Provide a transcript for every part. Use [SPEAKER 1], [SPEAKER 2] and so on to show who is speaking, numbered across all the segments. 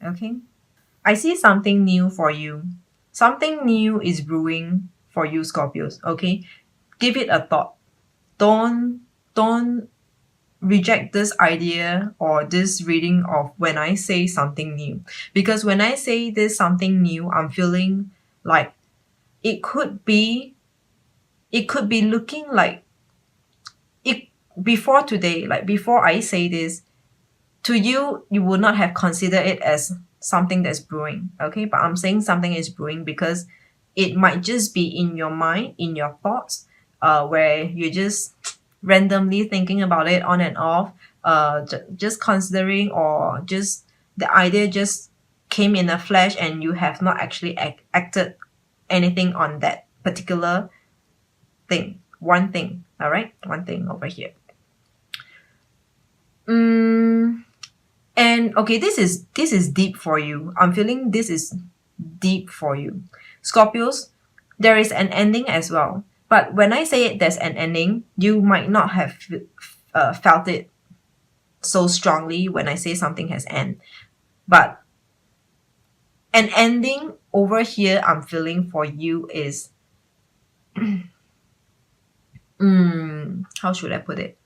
[SPEAKER 1] Okay? I see something new for you. Something new is brewing for you, Scorpios. Okay? Give it a thought. Don't reject this idea or this reading of when I say something new. Because when I say this something new, I'm feeling like it could be looking like it before today, like before I say this, to you, you would not have considered it as something that's brewing. Okay, but I'm saying something is brewing because it might just be in your mind, in your thoughts, where you're just randomly thinking about it on and off, just considering, or just the idea just came in a flash and you have not actually acted anything on that particular thing. One thing, all right? One thing over here. And okay, this is deep for you. I'm feeling this is deep for you. Scorpios, there is an ending as well. But when I say it, there's an ending, you might not have felt it so strongly when I say something has end. But an ending over here I'm feeling for you is how should I put it?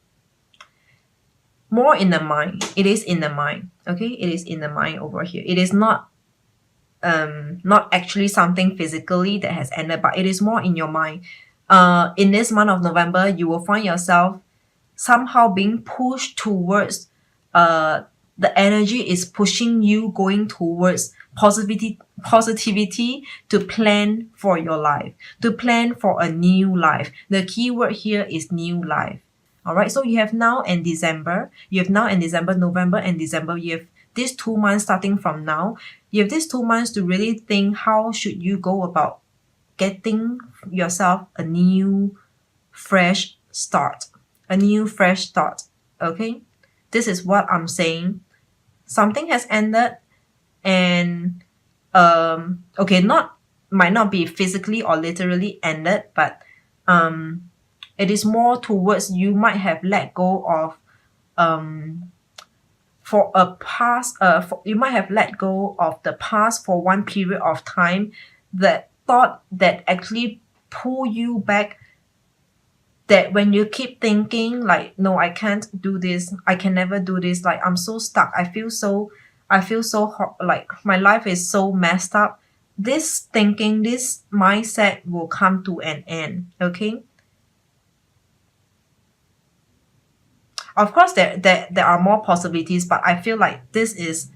[SPEAKER 1] More in the mind. It is in the mind. Okay, it is in the mind over here. It is not actually something physically that has ended, but it is more in your mind. In this month of November, you will find yourself somehow being pushed towards the energy is pushing you going towards positivity to plan for your life, to plan for a new life. The key word here is new life. All right, so you have now and December, November and December. You have these 2 months starting from now. You have these 2 months to really think how should you go about getting yourself a new fresh start. A new fresh start. Okay? This is what I'm saying. Something has ended, and okay, might not be physically or literally ended, but it is more towards you might have let go of for a past you might have let go of the past for one period of time, that thought that actually pull you back, that when you keep thinking like, no, I can't do this, I can never do this, like I'm so stuck, I feel so like my life is so messed up, this thinking, this mindset will come to an end. Okay, of course there are more possibilities, but I feel like this is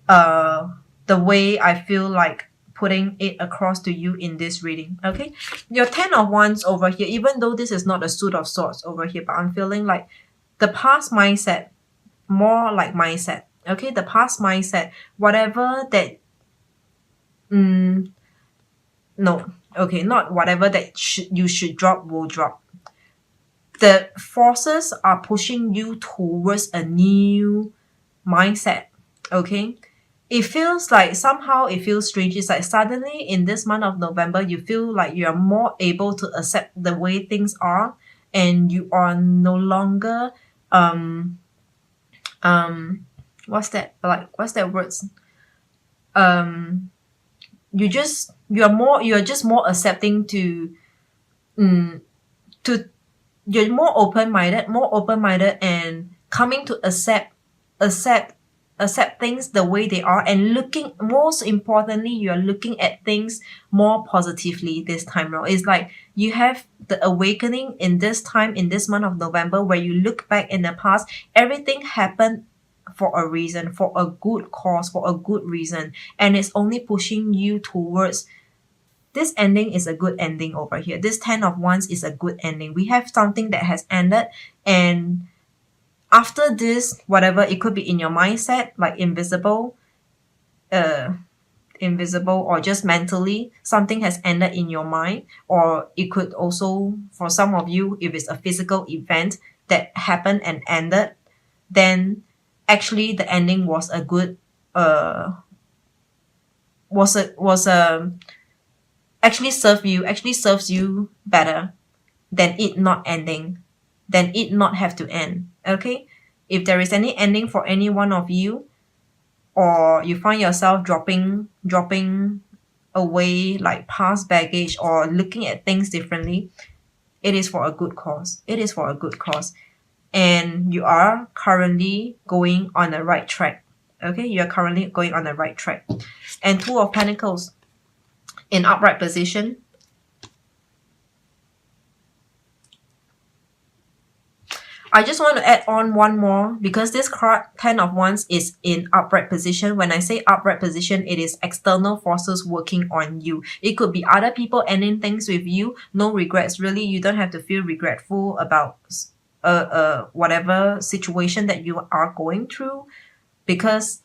[SPEAKER 1] the way I feel like putting it across to you in this reading. Okay, your 10 of wands over here, even though this is not a suit of swords over here, but I'm feeling like the past mindset, more like mindset. Okay, the past mindset, whatever that no, okay, not whatever that you should drop will drop. The forces are pushing you towards a new mindset. Okay, it feels like somehow it feels strange. It's like suddenly in this month of November, you feel like you are more able to accept the way things are, and you are no longer what's that, like what's that words, you're just more accepting to to you're more open-minded and coming to accept accept things the way they are, and looking, most importantly, you're looking at things more positively this time around. It's like you have the awakening in this time, in this month of November, where you look back in the past, everything happened for a reason, for a good cause, for a good reason, and it's only pushing you towards this ending is a good ending over here. This 10 of wands is a good ending. We have something that has ended, and after this, whatever, it could be in your mindset, like invisible, or just mentally, something has ended in your mind, or it could also, for some of you, if it's a physical event that happened and ended, then actually the ending was a good was a actually serves you better than it not ending, than it not have to end. Okay, if there is any ending for any one of you, or you find yourself dropping away like past baggage or looking at things differently, it is for a good cause. It is for a good cause. And you are currently going on the right track. Okay, you are currently going on the right track. And Two of Pentacles in upright position. I just want to add on one more because this card, Ten of Wands, is in upright position. When I say upright position, it is external forces working on you. It could be other people ending things with you. No regrets, really. You don't have to feel regretful about whatever situation that you are going through, because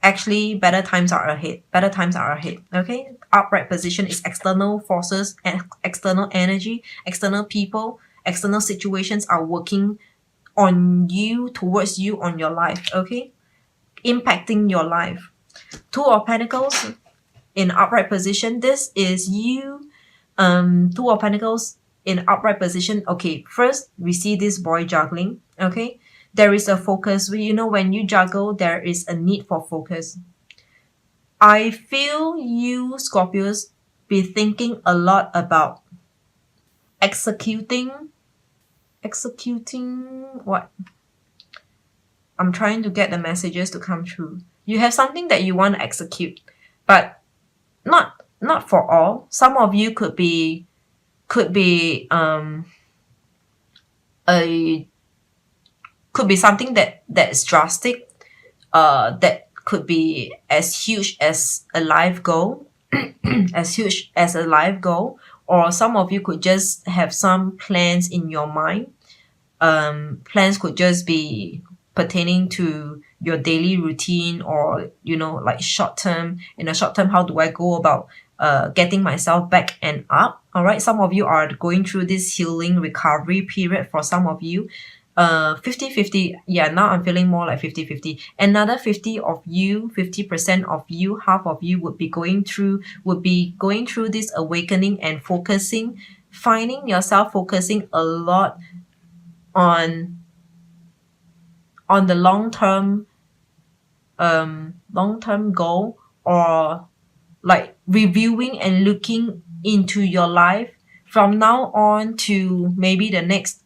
[SPEAKER 1] actually better times are ahead. Better times are ahead. Okay, upright position is external forces and external energy, external people, external situations are working on you, towards you, on your life. Okay, impacting your life. Two of Pentacles in upright position. This is you. Two of Pentacles in upright position. Okay, first we see this boy juggling. Okay, there is a focus. You know, when you juggle, there is a need for focus. I feel you, Scorpios, be thinking a lot about executing what? I'm trying to get the messages to come through. You have something that you want to execute, but not for all. Some of you could be a could be something that is drastic, that could be as huge as a life goal, as huge as a life goal, or some of you could just have some plans in your mind. Plans could just be pertaining to your daily routine, or you know, like short term. In a short term, how do I go about getting myself back and up? All right, some of you are going through this healing recovery period. For some of you, 50-50. Yeah, now I'm feeling more like 50-50. Another 50% of you, half of you would be going through this awakening and finding yourself focusing a lot on the long-term goal, or like reviewing and looking into your life from now on to maybe the next,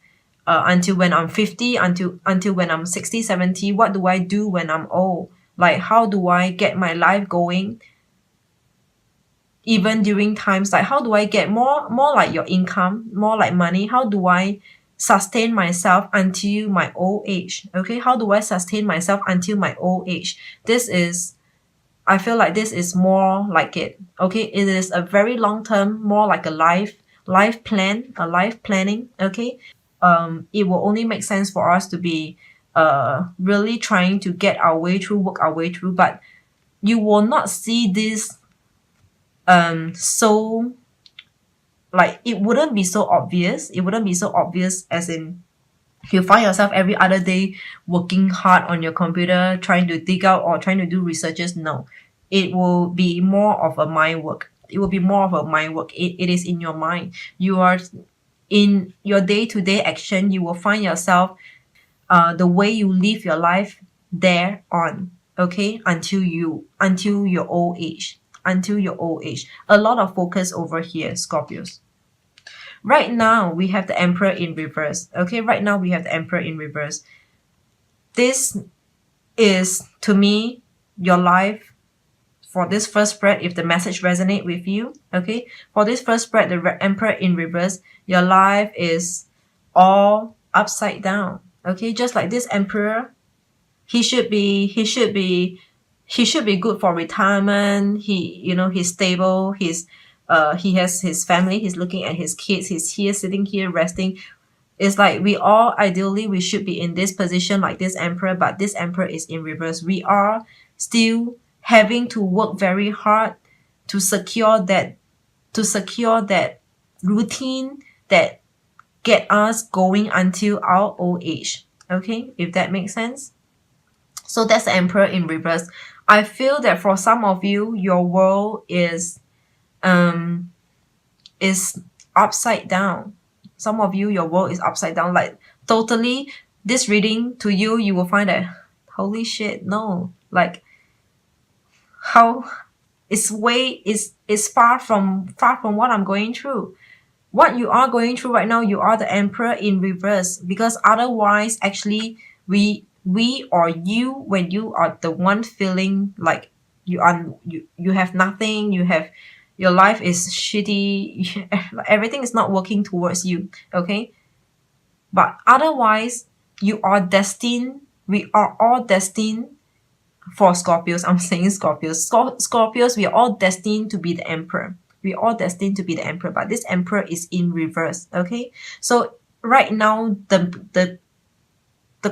[SPEAKER 1] until when I'm 50, until when I'm 60, 70. What do I do when I'm old? Like, how do I get my life going even during times, like how do I get more like your income, more like money? How do I sustain myself until my old age? Okay, how do I sustain myself until my old age? I feel like this is more like it. Okay, it is a very long term, more like a life planning. Okay, it will only make sense for us to be really trying to get our way through, work our way through, but you will not see this so, like, it wouldn't be so obvious. As in, you find yourself every other day working hard on your computer, trying to dig out or trying to do researches. No, it will be more of a mind work. It is in your mind. You are in your day-to-day action. You will find yourself the way you live your life there on. Okay, until your old age. A lot of focus over here, Scorpios. Right now, we have the Emperor in reverse. Okay, This is, to me, your life for this first spread, if the message resonate with you. Okay, for this first spread, the Emperor in reverse, your life is all upside down. Okay, just like this Emperor, he should be good for retirement. He's stable. He has his family. He's looking at his kids. He's here, sitting here, resting. It's like we should be in this position like this Emperor, but this Emperor is in reverse. We are still having to work very hard to secure that routine that get us going until our old age. Okay, if that makes sense. So that's the Emperor in reverse. I feel that for some of you, your world is upside down. Some of you, your world is upside down. Like, totally, this reading to you, you will find that, holy shit, no. Like, how it's far from what I'm going through. What you are going through right now, you are the emperor in reverse, because otherwise actually we or you, when you are the one feeling like you have nothing, you have your life is shitty, everything is not working towards you, okay? But otherwise, you are destined, we are all destined for Scorpios. I'm saying Scorpios. Scorpios, we are all destined to be the emperor. We are all destined to be the emperor, but this emperor is in reverse. Okay. So right now, the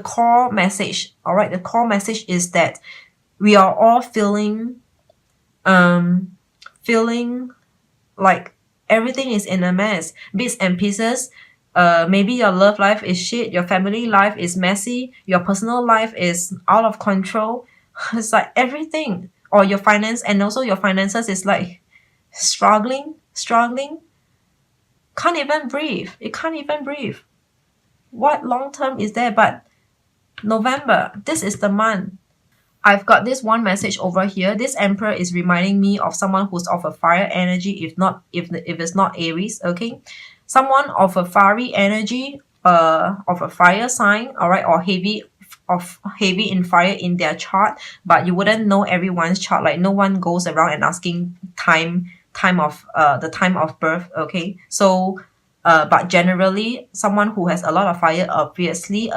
[SPEAKER 1] core message, all right, the core message is that we are all feeling like everything is in a mess, bits and pieces. Maybe your love life is shit, your family life is messy, your personal life is out of control. It's like everything, or your finance, and also your finances is like struggling. Can't even breathe. It can't even breathe. What long term is there? But November, this is the month. I've got this one message over here. This emperor is reminding me of someone who's of a fire energy, if it's not Aries, okay? Someone of a fiery energy, of a fire sign, all right, or heavy in fire in their chart, but you wouldn't know everyone's chart. Like no one goes around and asking time of the time of birth, okay? So but generally someone who has a lot of fire, obviously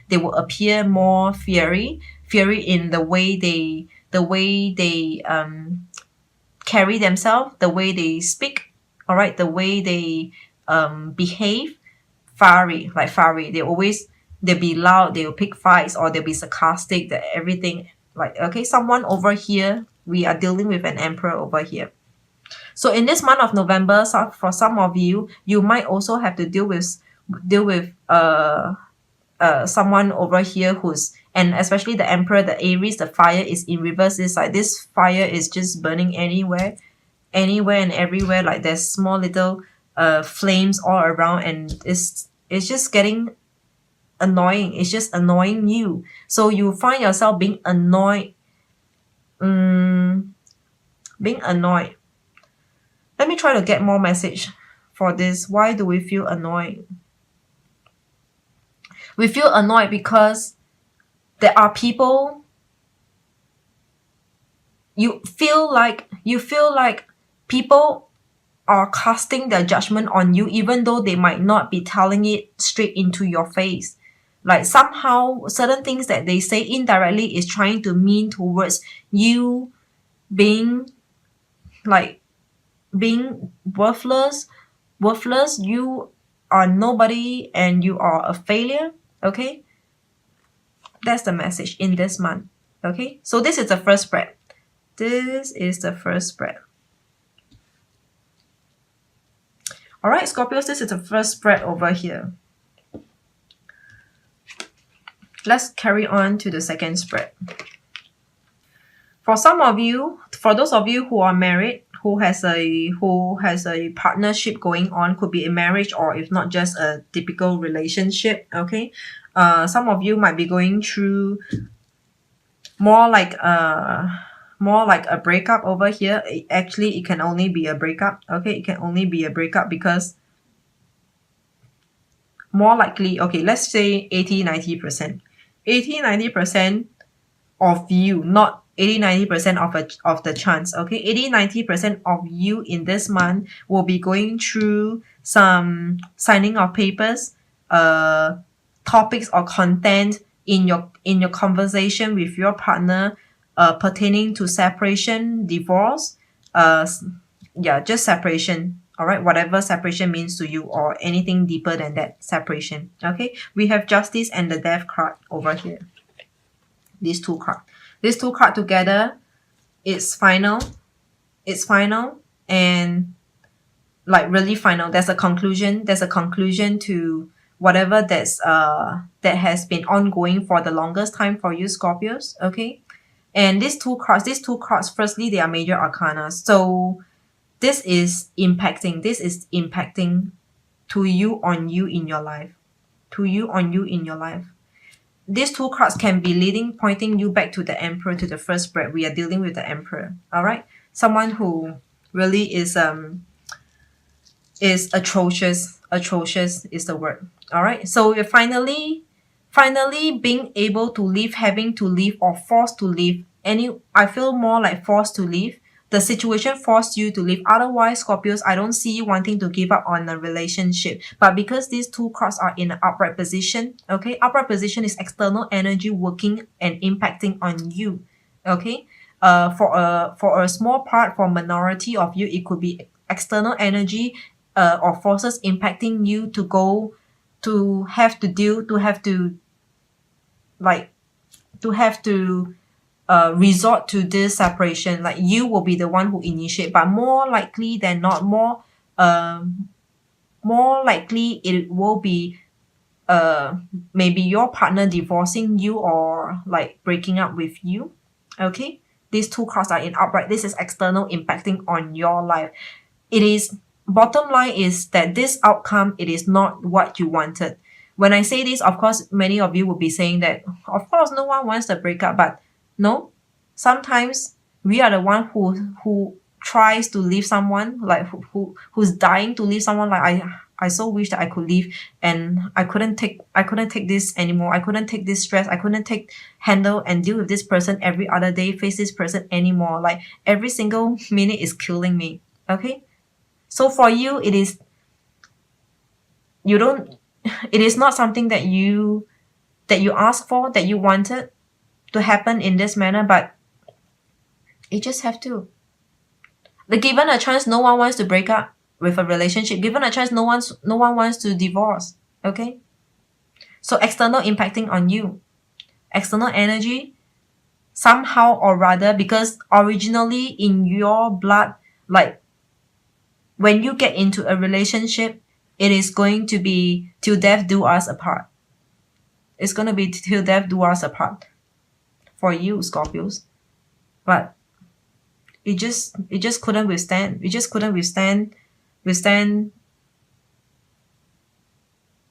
[SPEAKER 1] they will appear more fiery in the way they carry themselves, the way they speak, all right, the way they behave. Fiery, they'll be loud, they'll pick fights, or they'll be sarcastic, that everything. Like, okay, someone over here, we are dealing with an emperor over here. So in this month of November, for some of you, you might also have to deal with someone over here who's, and especially the emperor, the Aries, the fire is in reverse. It's like this fire is just burning anywhere and everywhere. Like there's small little flames all around, and it's just getting annoying. It's just annoying you. So you find yourself being annoyed. Being annoyed. Let me try to get more message for this. Why do we feel annoyed? We feel annoyed because there are people, you feel like people are casting their judgment on you, even though they might not be telling it straight into your face. Like somehow certain things that they say indirectly is trying to mean towards you being worthless. You are nobody and you are a failure. Okay, that's the message in this month. Okay, so this is the first spread. All right, Scorpios, this is the first spread over here. Let's carry on to the second spread. For those of you who are married, who has a partnership going on, could be a marriage, or if not, just a typical relationship. Okay, some of you might be going through more like a breakup over here. Actually, it can only be a breakup. Okay, it can only be a breakup because more likely, okay, let's say 80-90%. 80-90% of you, not 80-90% of the chance. Okay, 80-90% of you in this month will be going through some signing of papers, topics or content in your conversation with your partner, pertaining to separation, divorce, just separation. All right, whatever separation means to you, or anything deeper than that separation. Okay, we have justice and the death card over here. These two cards together, it's final, and like really final. There's a conclusion to whatever that has been ongoing for the longest time for you, Scorpios. Okay, and these two cards, firstly, they are major arcana. So this is impacting to you on you in your life. these two cards can be leading, pointing you back to the Emperor, to the first spread. We are dealing with the Emperor. All right, someone who really is atrocious. Atrocious is the word. All right, so you're finally being able to leave, having to leave, or forced to leave. I feel more like forced to leave. The situation forced you to leave. Otherwise, Scorpios, I don't see you wanting to give up on a relationship. But because these two cards are in an upright position, okay, upright position is external energy working and impacting on you. Okay, for a small part, for minority of you, it could be external energy or forces impacting you to go to have to deal to have to like to have to resort to this separation. Like you will be the one who initiate, but more likely than not, more likely it will be maybe your partner divorcing you or like breaking up with you. Okay, these two cards are in upright. This is external impacting on your life. It is, bottom line is that this outcome, it is not what you wanted. When I say this, of course many of you will be saying that of course no one wants to break up, but no, sometimes we are the one who tries to leave someone, like who's dying to leave someone. Like I so wish that I could leave, and I couldn't take this anymore. I couldn't take this stress. I couldn't handle and deal with this person every other day, face this person anymore. Like every single minute is killing me. Okay, so for you, it is, you don't, it is not something that you asked for, that you wanted to happen in this manner, but it just have to. Like given a chance, no one wants to break up with a relationship. Given a chance, no one wants to divorce. Okay? So external impacting on you. External energy, somehow or rather, because originally in your blood, like when you get into a relationship, it is going to be till death do us apart. It's going to be till death do us apart for you, Scorpios. But it just couldn't withstand. It just couldn't withstand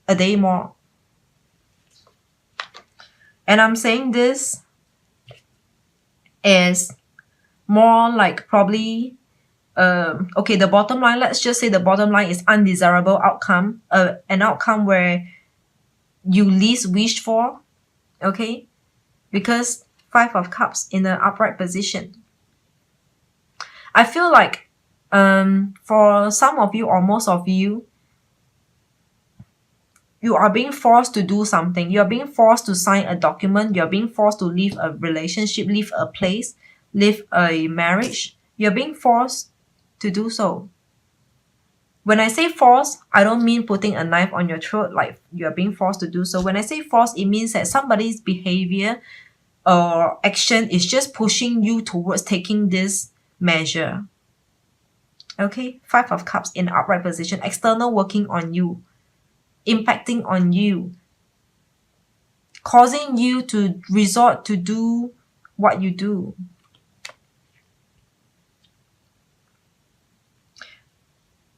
[SPEAKER 1] a day more. And I'm saying this is more like probably okay, the bottom line, let's just say the bottom line is undesirable outcome, an outcome where you least wished for. Okay, because 5 of Cups in an upright position. I feel like for some of you or most of you, you are being forced to do something. You are being forced to sign a document. You are being forced to leave a relationship, leave a place, leave a marriage. You are being forced to do so. When I say force, I don't mean putting a knife on your throat, like you are being forced to do so. When I say force, it means that somebody's behavior or action is just pushing you towards taking this measure. Okay, 5 of Cups in upright position, external working on you, impacting on you, causing you to resort to do what you do.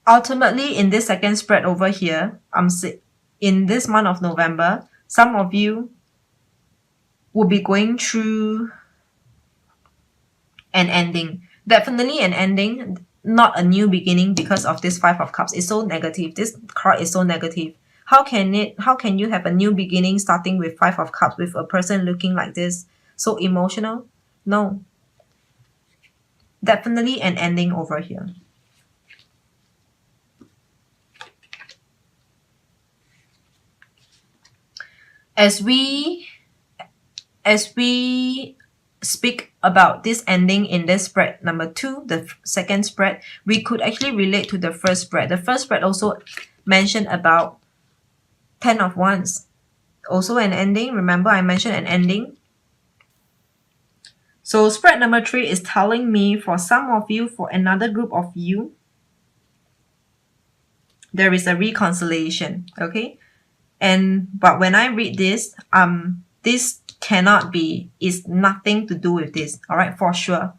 [SPEAKER 1] Ultimately, in this second spread over here, in this month of November, some of you will be going through an ending. Definitely an ending, not a new beginning, because of this 5 of Cups. It's so negative. This card is so negative. How can you have a new beginning starting with 5 of Cups with a person looking like this? So emotional? No. Definitely an ending over here. As we speak about this ending in this spread number 2, the second spread, we could actually relate to the first spread. The first spread also mentioned about 10 of Wands. Also an ending. Remember, I mentioned an ending. So spread number 3 is telling me for some of you, for another group of you, there is a reconciliation. Okay? But when I read this, this cannot be, is nothing to do with this. All right, for sure.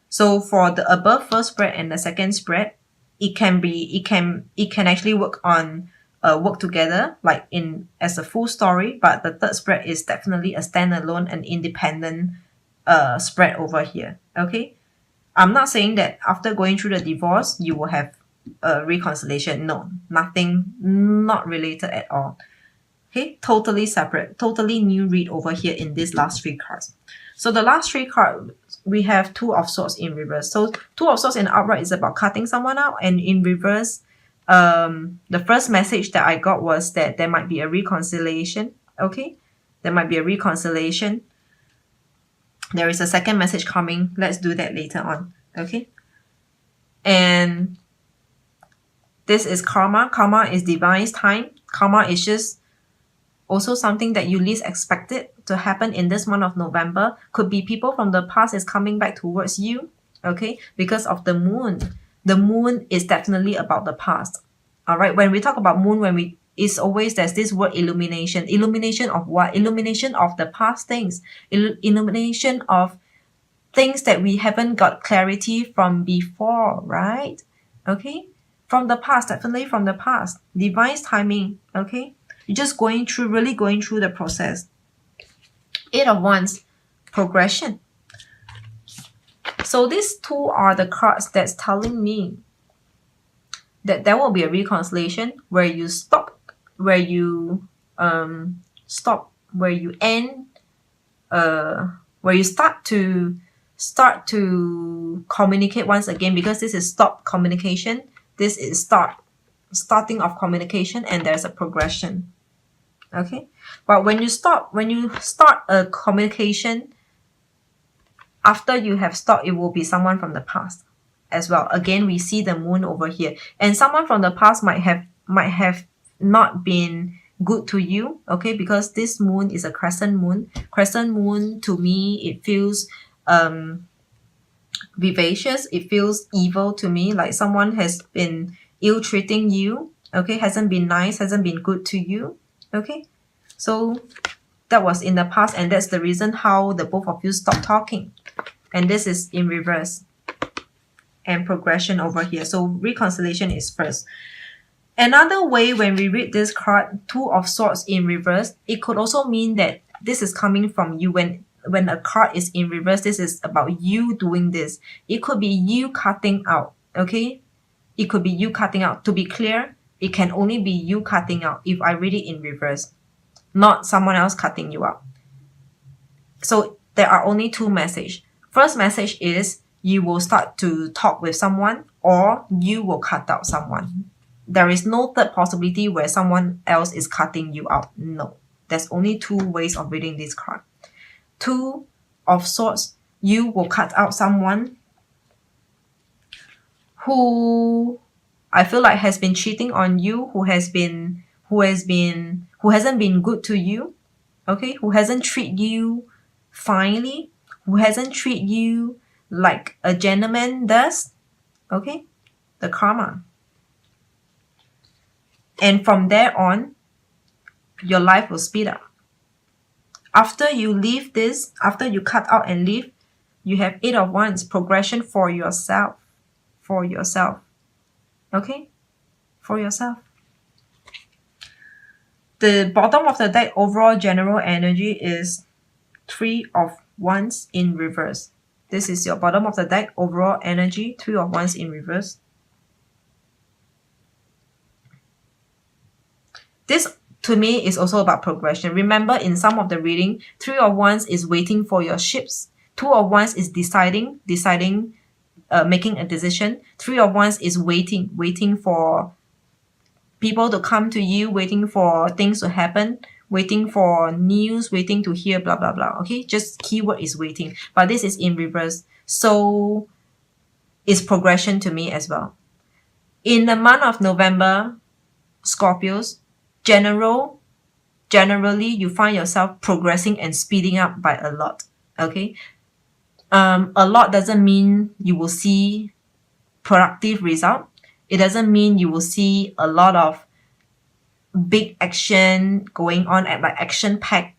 [SPEAKER 1] So for the above first spread and the second spread, it can actually work on work together like in as a full story, but the third spread is definitely a standalone and independent spread over here. Okay, I'm not saying that after going through the divorce you will have a reconciliation. No, nothing, not related at all. Okay, totally separate, totally new read over here in these last three cards. So the last three cards, we have Two of Swords in reverse. So Two of Swords in upright is about cutting someone out, and in reverse, the first message that I got was that there might be a reconciliation. Okay, there might be a reconciliation. There is a second message coming. Let's do that later on. Okay, and this is karma. Karma is divine time. Karma is just also something that you least expected to happen in this month of November. Could be people from the past is coming back towards you. Okay, because of the moon. The moon is definitely about the past. All right, when we talk about moon, it's always there's this word illumination. Illumination of what? Illumination of the past things. Illumination of things that we haven't got clarity from before, right? Okay, from the past, definitely from the past. Divine timing. Okay, you're just really going through the process. Eight of Wands, progression. So these two are the cards that's telling me that there will be a reconciliation where you stop, where you end, where you start to communicate once again, because this is stop communication. This is starting of communication, and there's a progression. Okay, but when you start a communication, after you have stopped, it will be someone from the past as well. Again, we see the moon over here, and someone from the past might have not been good to you. Okay, because this moon is a crescent moon. Crescent moon, to me, it feels vivacious. It feels evil to me, like someone has been ill-treating you. Okay, hasn't been nice, hasn't been good to you. Okay, so that was in the past, and that's the reason how the both of you stopped talking. And this is in reverse, and progression over here. So reconciliation is first. Another way when we read this card, Two of Swords in reverse, it could also mean that this is coming from you. When a card is in reverse, this is about you doing this. It could be you cutting out. Okay, it could be you cutting out. To be clear, it can only be you cutting out if I read it in reverse, not someone else cutting you out. So there are only two messages. First message is you will start to talk with someone, or you will cut out someone. There is no third possibility where someone else is cutting you out. No. There's only two ways of reading this card. Two of Swords, you will cut out someone who I feel like has been cheating on you, who hasn't been good to you. Okay, who hasn't treated you finely, who hasn't treated you like a gentleman does. Okay, the karma. And from there on, your life will speed up. After you leave this, after you cut out and leave, you have Eight of Wands, progression for yourself. For yourself. Okay? For yourself. The bottom of the deck, overall general energy, is Three of Wands in reverse. This is your bottom of the deck, overall energy, Three of Wands in reverse. This, to me, is also about progression. Remember, in some of the reading, Three of Wands is waiting for your ships. Two of Wands is deciding, making a decision. Three of Wands is waiting for people to come to you, waiting for things to happen, waiting for news, waiting to hear blah, blah, blah. Okay, just keyword is waiting. But this is in reverse. So it's progression to me as well. In the month of November, Scorpios, generally you find yourself progressing and speeding up by a lot. Okay, a lot doesn't mean you will see productive result. It doesn't mean you will see a lot of big action going on, at like action packed,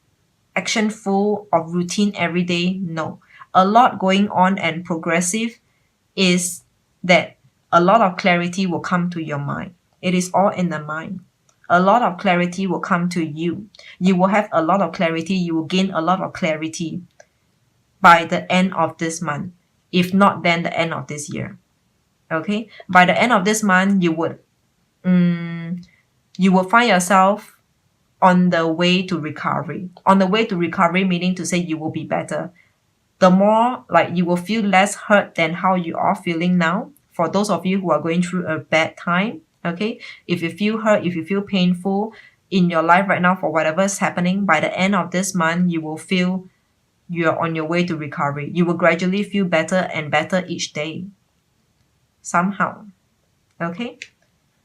[SPEAKER 1] action full of routine every day. No, a lot going on and progressive is that a lot of clarity will come to your mind. It is all in the mind. a lot of clarity will come to you. You will have a lot of clarity. You will gain a lot of clarity by the end of this month. If not, then the end of this year. Okay? By the end of this month, you will find yourself on the way to recovery. On the way to recovery, meaning to say you will be better. The more like you will feel less hurt than how you are feeling now. For those of you who are going through a bad time, okay, if you feel hurt, if you feel painful in your life right now for whatever is happening, by the end of this month, you will feel you're on your way to recovery. You will gradually feel better and better each day. Somehow. Okay?